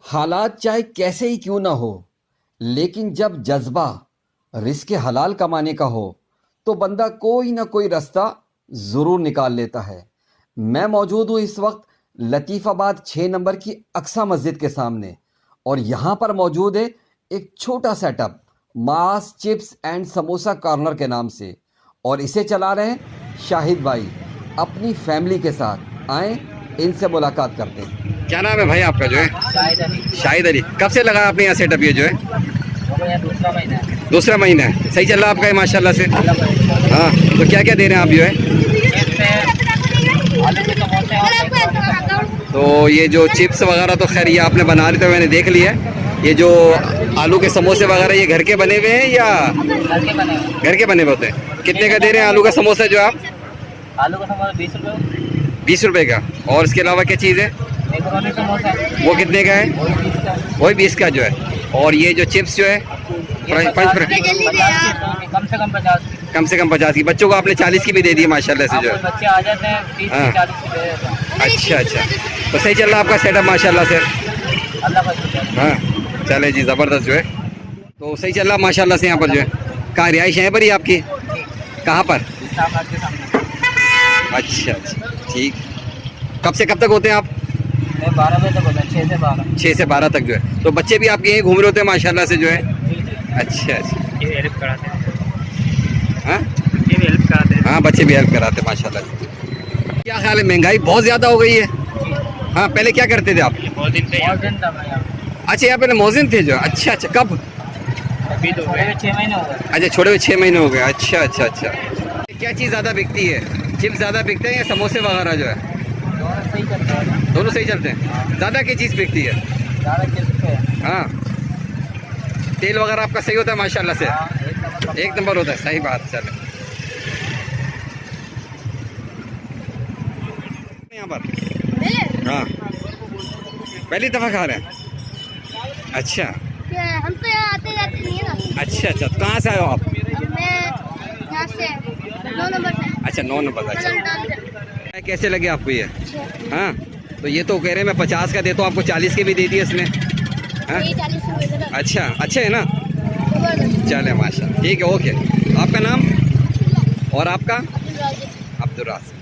हालात चाहे कैसे ही क्यों ना हो, लेकिन जब जज्बा रिस्क हलाल कमाने का हो तो बंदा कोई ना कोई रास्ता ज़रूर निकाल लेता है। मैं मौजूद हूँ इस वक्त लतीफ़ाबाद 6 नंबर की अक्सा मस्जिद के सामने, और यहाँ पर मौजूद है एक छोटा setup mass chips and samosa corner के नाम से, और इसे चला रहे हैं शाहिद भाई अपनी फैमिली के साथ। आए इनसे मुलाकात करते हैं। क्या नाम है भाई आपका जो है? शाहिद अली। शाहिद अली। कब से लगा आपने यहाँ सेटअप ये जो है? दूसरा महीना है। दूसरा महीना है। सही चल रहा है आपका ये माशाल्लाह से? हाँ, तो क्या क्या दे रहे हैं आप जो है? तो ये जो चिप्स वगैरह तो खैर ये आपने बना रहे थे, मैंने देख लिया। ये जो आलू के समोसे वगैरह ये घर के बने हुए हैं या घर के बने हुए होते हैं? कितने का दे रहे हैं आलू का समोसा जो आप? आलू का समोसा 20 रुपये। 20 रुपये का। और इसके अलावा क्या चीज़ है? मैक्रोनी समोसा वो कितने का है? वही 20 का। वही 20 का जो है। और ये जो चिप्स जो है ये 50 कम से कम 50 की। कम से कम 50 की। बच्चों को आपने 40 की भी दे दी है माशाल्लाह से जो है। बच्चे आ जाते हैं 30 हाँ। से 40 की दे देते हैं। अच्छा अच्छा, तो सही चल रहा है आपका सेटअप माशाल्लाह से? अल्लाह का शुक्र है। हाँ चले जी, ज़बरदस्त जो है। तो सही चल रहा माशाल्लाह से यहाँ पर जो है। कहाँ रिहाइश है पर ही आपकी? कहाँ पर? इस्लामाबाद के सामने। अच्छा अच्छा ठीक। कब से कब तक होते हैं आप? मैं 12 बजे तक होता है, 6 से 12। 6 से 12 तक जो है। तो बच्चे भी आपके यहीं घूम रहे होते हैं माशाल्लाह से जो है? अच्छा अच्छा। ये हेल्प कराते हैं। हाँ ये हेल्प कराते हैं। हाँ, बच्चे भी हेल्प कराते हैं माशाल्लाह से। क्या ख्याल है, महंगाई बहुत ज़्यादा हो गई है? हाँ, पहले क्या करते थे आप? बहुत दिन था मैं यहाँ। अच्छा, यहाँ पहले मौजिन थे जो? अच्छा अच्छा, कब? अभी तो 6 महीने हो गए। अच्छा, छोड़े हुए 6 महीने हो गए। अच्छा अच्छा अच्छा। क्या चीज़ ज़्यादा बिकती है? चिप्स ज़्यादा बिकते हैं या समोसे वगैरह जो है? दोनों सही चलते हैं। दोनों सही चलते हैं। ज़्यादा क्या चीज़ बिकती है? ज़्यादा चलते हैं। हाँ, तेल वगैरह आपका सही होता है माशाल्लाह से? हाँ, एक नंबर होता है। सही बात। चले यहाँ पर। हाँ, पहली दफ़ा खा रहे हैं? अच्छा हम तो यहाँ आते जाते नहीं है ना। अच्छा अच्छा, तो कहाँ से आए हो आप? मैं यहाँ से 9 नंबर से। अच्छा, 9 नंबर। अच्छा, अच्छा। कैसे लगे आपको ये? हाँ, तो ये तो कह रहे हैं मैं 50 का देता हूँ, आपको 40 के भी दे दिए इसने। हाँ? अच्छा, अच्छे है ना? चले माशाल्लाह, ठीक है, ओके। आपका नाम और आपका? अब्दुल राज़िक।